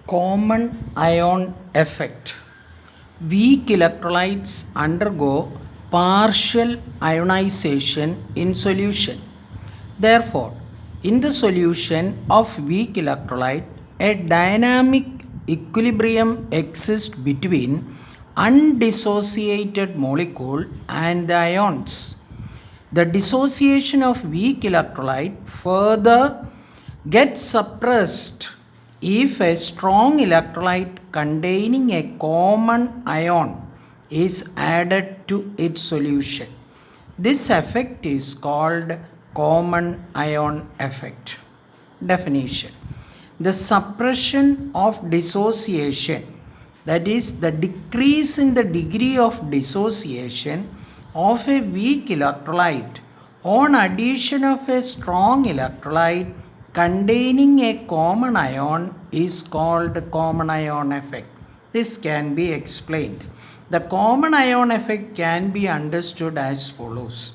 Common ion effect. Weak electrolytes undergo partial ionization in solution. Therefore, in the solution of weak electrolyte, a dynamic equilibrium exists between undissociated molecule and the ions. The dissociation of weak electrolyte further gets suppressed if a strong electrolyte containing a common ion is added to its solution. This effect is called common ion effect. Definition: the suppression of dissociation, that is, the decrease in the degree of dissociation of a weak electrolyte on addition of a strong electrolyte containing a common ion, is called common ion effect. This can be explained. The common ion effect can be understood as follows.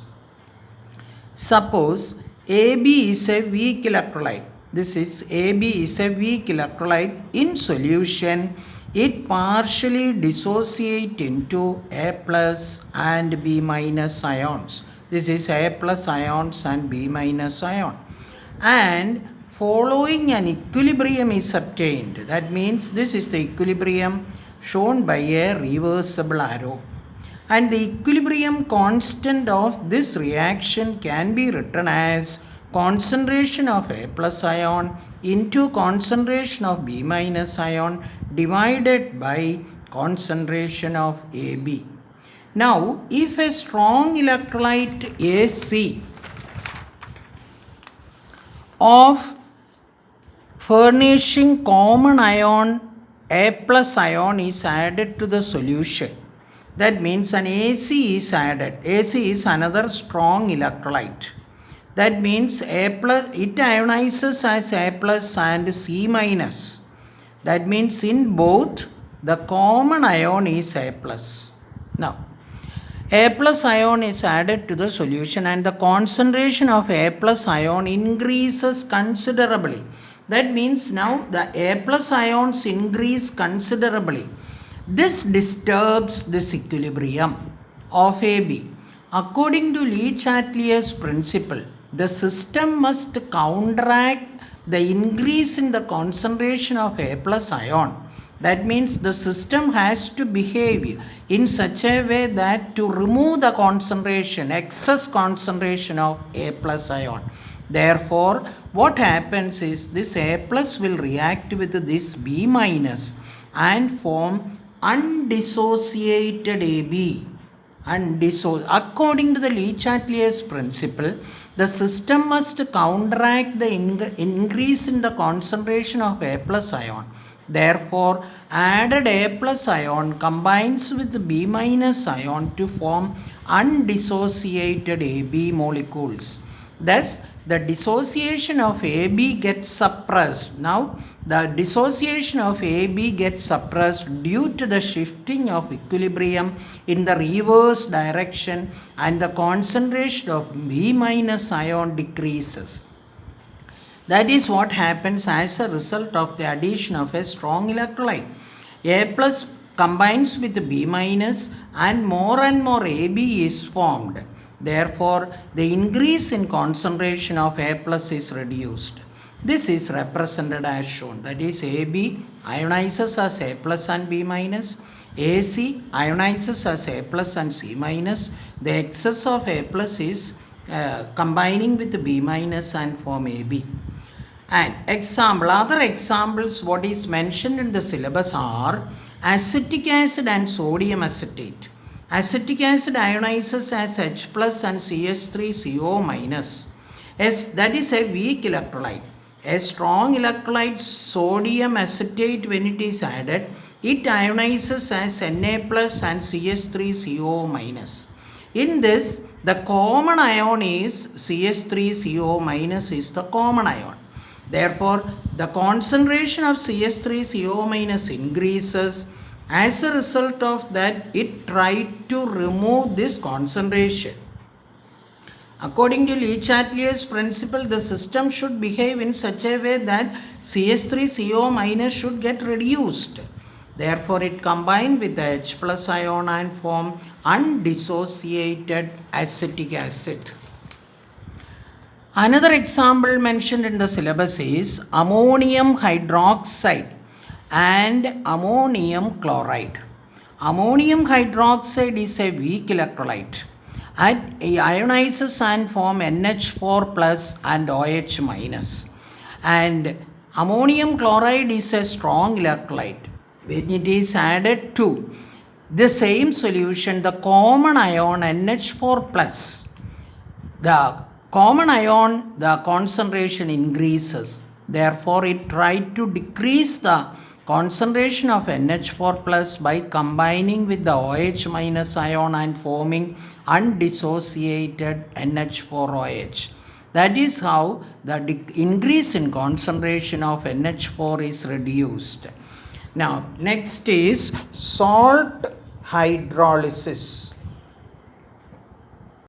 Suppose AB is a weak electrolyte. This is AB is a weak electrolyte. In solution, it partially dissociates into A plus and B minus ions. This is A plus ions and B minus ion. And following an equilibrium is obtained. That means this is the equilibrium shown by a reversible arrow. And the equilibrium constant of this reaction can be written as concentration of A plus ion into concentration of B minus ion divided by concentration of AB. Now, if a strong electrolyte AC of furnishing common ion A plus ion is added to the solution, that means an AC is added. AC is another strong electrolyte. That means A plus, it ionizes as A plus and C minus. That means in both the common ion is A plus. Now, A plus ion is added to the solution and the concentration of A plus ion increases considerably. That means now the A plus ions increase considerably. This disturbs this equilibrium of AB. According to Le Chatelier's principle, the system must counteract the increase in the concentration of A plus ion. That means the system has to behave in such a way that to remove the concentration, excess concentration of A plus ion. Therefore, what happens is this A plus will react with this B minus and form undissociated AB. According to the Le Chatelier's principle, the system must counteract the increase in the concentration of A plus ion. Therefore, added A plus ion combines with B minus ion to form undissociated AB molecules. Thus, the dissociation of AB gets suppressed. Now, the dissociation of AB gets suppressed due to the shifting of equilibrium in the reverse direction and the concentration of B minus ion decreases. That is what happens as a result of the addition of a strong electrolyte. A plus combines with B minus and more AB is formed. Therefore, the increase in concentration of A plus is reduced. This is represented as shown. That is, AB ionizes as A plus and B minus. AC ionizes as A plus and C minus. The excess of A plus is combining with B minus and form AB. And other examples what is mentioned in the syllabus are acetic acid and sodium acetate. Acetic acid ionizes as H plus and CH3CO minus. That is a weak electrolyte. A strong electrolyte, sodium acetate, when it is added, it ionizes as Na plus and CH3CO minus. In this, the common ion is CH3CO minus is the common ion. Therefore, the concentration of CH3CO minus increases. As a result of that, it tried to remove this concentration. According to Le Chatelier's principle, the system should behave in such a way that CH3CO minus should get reduced. Therefore, it combined with the H plus ion and form undissociated acetic acid. Another example mentioned in the syllabus is ammonium hydroxide and ammonium chloride. Ammonium hydroxide is a weak electrolyte. It ionizes and form NH4 plus and OH minus. And ammonium chloride is a strong electrolyte. When it is added to the same solution, the common ion NH4 plus, the common ion, the concentration increases. Therefore, it tried to decrease the concentration of NH4 plus by combining with the OH minus ion and forming undissociated NH4OH. That is how the increase in concentration of NH4 is reduced. Now, next is salt hydrolysis.